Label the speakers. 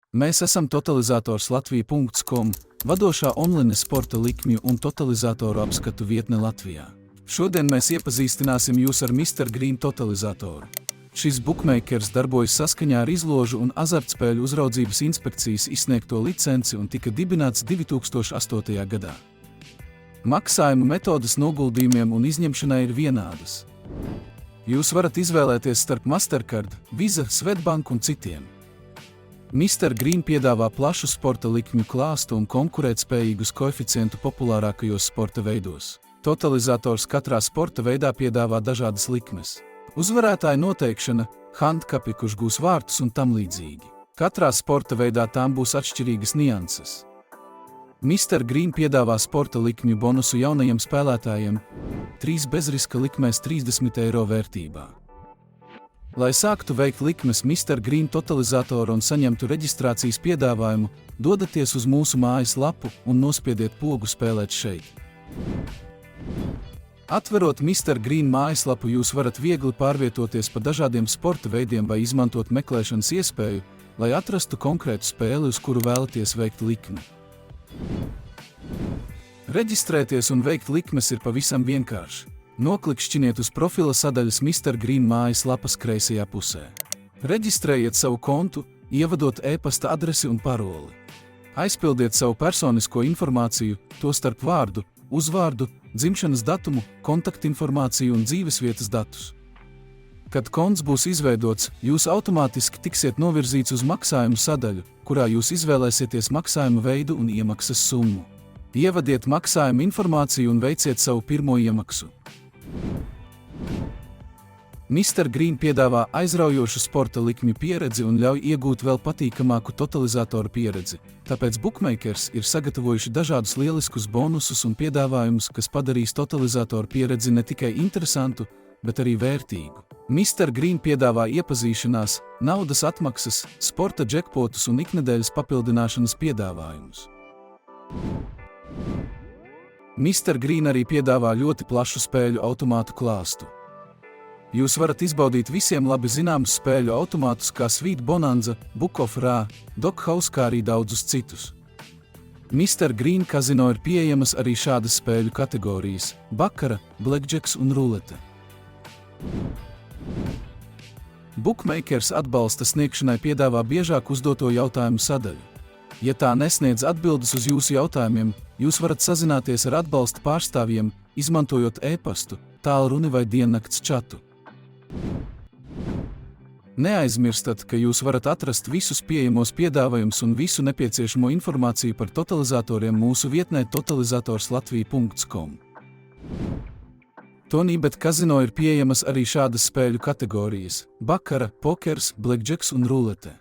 Speaker 1: Mēs esam totalizators Latvija.com, vadošā online sporta likmju un totalizatoru apskatu vietne Latvijā. Šodien mēs iepazīstināsim jūs ar Mr. Green totalizatoru. Šis bookmakers darbojas saskaņā ar izložu un azartspēļu uzraudzības inspekcijas izsniegto licenci un tika dibināts 2008. gadā. Maksājuma metodes noguldījumiem un izņemšanai ir vienādas. Jūs varat izvēlēties starp Mastercard, Visa, Swedbank un citiem. Mr. Green piedāvā plašu sporta likmju klāstu un konkurētspējīgus koeficientu populārākajos sporta veidos. Totalizators katrā sporta veidā piedāvā dažādas likmes. Uzvarētāja noteikšana, handkapi, kurš gūs vārtus un tam līdzīgi. Katrā sporta veidā tām būs atšķirīgas nianses. Mr. Green piedāvā sporta likmju bonusu jaunajiem spēlētājiem 3 bezriska likmēs 30 eiro vērtībā. Lai sāktu veikt likmes Mr. Green totalizatoru un saņemtu reģistrācijas piedāvājumu, dodaties uz mūsu mājas lapu un nospiediet pogu spēlēt šeit. Atverot Mr. Green mājaslapu, jūs varat viegli pārvietoties pa dažādiem sporta veidiem vai izmantot meklēšanas iespēju, lai atrastu konkrētu spēli, uz kuru vēlaties veikt likmi. Reģistrēties un veikt likmes ir pavisam vienkārši. Noklikšķiniet uz profila sadaļas Mr. Green mājaslapas kreisajā pusē. Reģistrējiet savu kontu, ievadot e-pasta adresi un paroli. Aizpildiet savu personisko informāciju, tostarp vārdu, uzvārdu, dzimšanas datumu, kontaktinformāciju un dzīvesvietas datus. Kad konts būs izveidots, jūs automātiski tiksiet novirzīts uz maksājumu sadaļu, kurā jūs izvēlēsieties maksājumu veidu un iemaksas summu. Ievadiet maksājumu informāciju un veiciet savu pirmo iemaksu. Mr. Green piedāvā aizraujošu sporta likmju pieredzi un ļauj iegūt vēl patīkamāku totalizatoru pieredzi, tāpēc bookmakers ir sagatavojuši dažādus lieliskus bonusus un piedāvājumus, kas padarīs totalizatoru pieredzi ne tikai interesantu, bet arī vērtīgu. Mr. Green piedāvā iepazīšanās, naudas atmaksas, sporta džekpotus un iknedēļas papildināšanas piedāvājumus. Mr. Green arī piedāvā ļoti plašu spēļu automātu klāstu. Jūs varat izbaudīt visiem labi zināmus spēļu automātus kā Sweet Bonanza, Book of Ra, Dog House, kā arī daudzus citus. Mr. Green kazino ir pieejamas arī šādas spēļu kategorijas – bakara, blackjacks un rulete. Bookmakers atbalsta sniegšanai piedāvā biežāk uzdoto jautājumu sadaļu. Ja tā nesniedz atbildes uz jūsu jautājumiem, jūs varat sazināties ar atbalsta pārstāvjiem, izmantojot e-pastu, tālruni vai diennakts čatu. Neaizmirstat, ka jūs varat atrast visus pieejamos piedāvājumus un visu nepieciešamo informāciju par totalizatoriem mūsu vietnē totalizators.latvija.com. Bet kazino ir pieejamas arī šādas spēļu kategorijas – bakara, pokers, blackjacks un rulete.